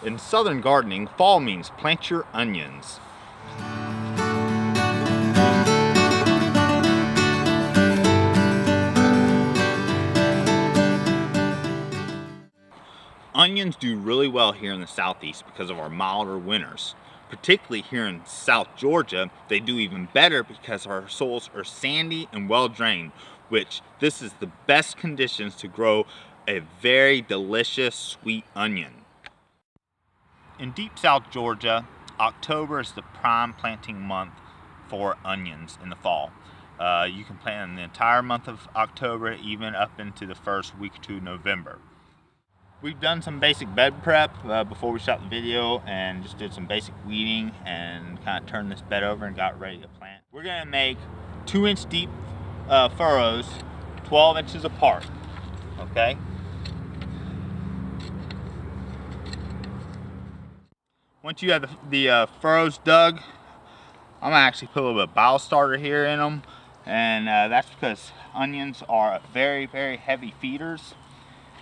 In southern gardening, fall means plant your onions. Onions do really well here in the southeast because of our milder winters. Particularly here in South Georgia, they do even better because our soils are sandy and well drained, which this is the best conditions to grow a very delicious sweet onion. In deep South Georgia, October is the prime planting month for onions in the fall. You can plant in the entire month of October, even up into the first week to November. We've done some basic bed prep before we shot the video, and just did some basic weeding and kind of turned this bed over and got ready to plant. We're going to make 2-inch deep furrows 12 inches apart, okay? Once you have the furrows dug, I'm gonna actually put a little bit of bile starter here in them, and that's because onions are very, very heavy feeders,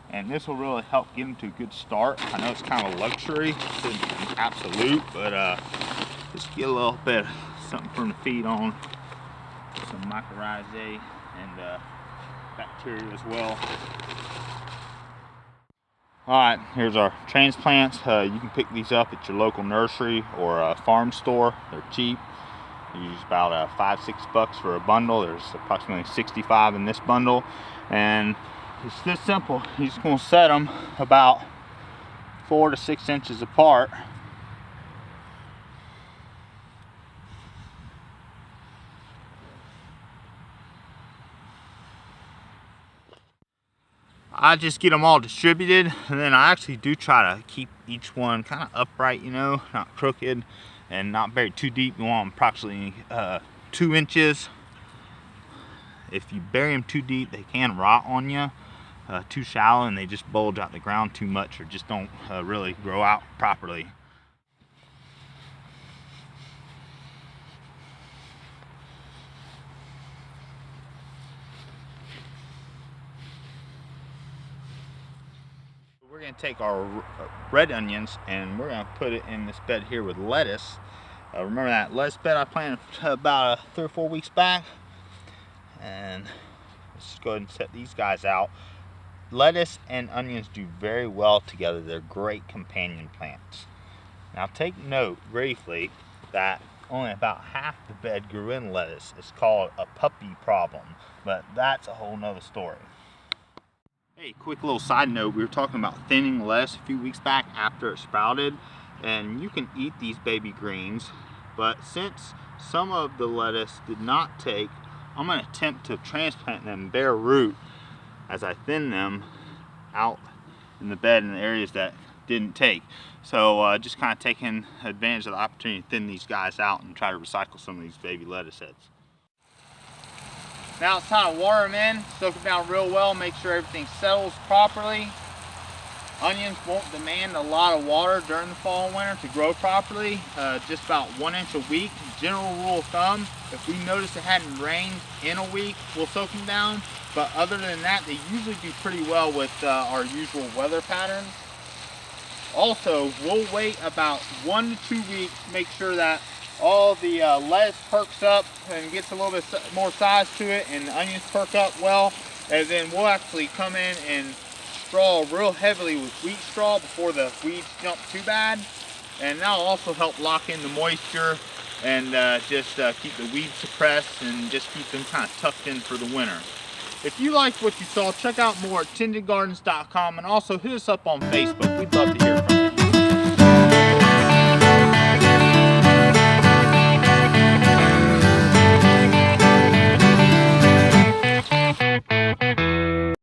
and this will really help get them to a good start. I know it's kind of a luxury, it's an absolute, but just get a little bit of something for them to feed on, some mycorrhizae and bacteria as well. Alright, here's our transplants. You can pick these up at your local nursery or a farm store. They're cheap. You use about $5-6 for a bundle. There's approximately 65 in this bundle. And it's this simple. You're just going to set them about 4 to 6 inches apart. I just get them all distributed, and then I actually do try to keep each one kind of upright, you know, not crooked and not buried too deep. You want them approximately 2 inches. If you bury them too deep, they can rot on you. Too shallow and they just bulge out the ground too much, or just don't really grow out properly. We're going to take our red onions and we're going to put it in this bed here with lettuce. Remember that lettuce bed I planted about 3 or 4 weeks back? And let's just go ahead and set these guys out. Lettuce and onions do very well together. They're great companion plants. Now take note briefly that only about half the bed grew in lettuce. It's called a puppy problem, but that's a whole nother story. Hey, quick little side note, we were talking about thinning lettuce a few weeks back after it sprouted, and you can eat these baby greens, but since some of the lettuce did not take, I'm going to attempt to transplant them bare root as I thin them out in the bed in the areas that didn't take. So just kind of taking advantage of the opportunity to thin these guys out and try to recycle some of these baby lettuce heads. Now it's time to water them in, soak them down real well, make sure everything settles properly. Onions won't demand a lot of water during the fall and winter to grow properly, just about 1 inch a week. General rule of thumb, if we notice it hadn't rained in a week, we'll soak them down. But other than that, they usually do pretty well with our usual weather patterns. Also, we'll wait about 1 to 2 weeks to make sure that all the lettuce perks up and gets a little bit more size to it, and the onions perk up well, and then we'll actually come in and straw real heavily with wheat straw before the weeds jump too bad, and that'll also help lock in the moisture and just keep the weeds suppressed and just keep them kind of tucked in for the winter. If you liked what you saw, check out more at tindedgardens.com, and also hit us up on Facebook. We'd love to hear from you.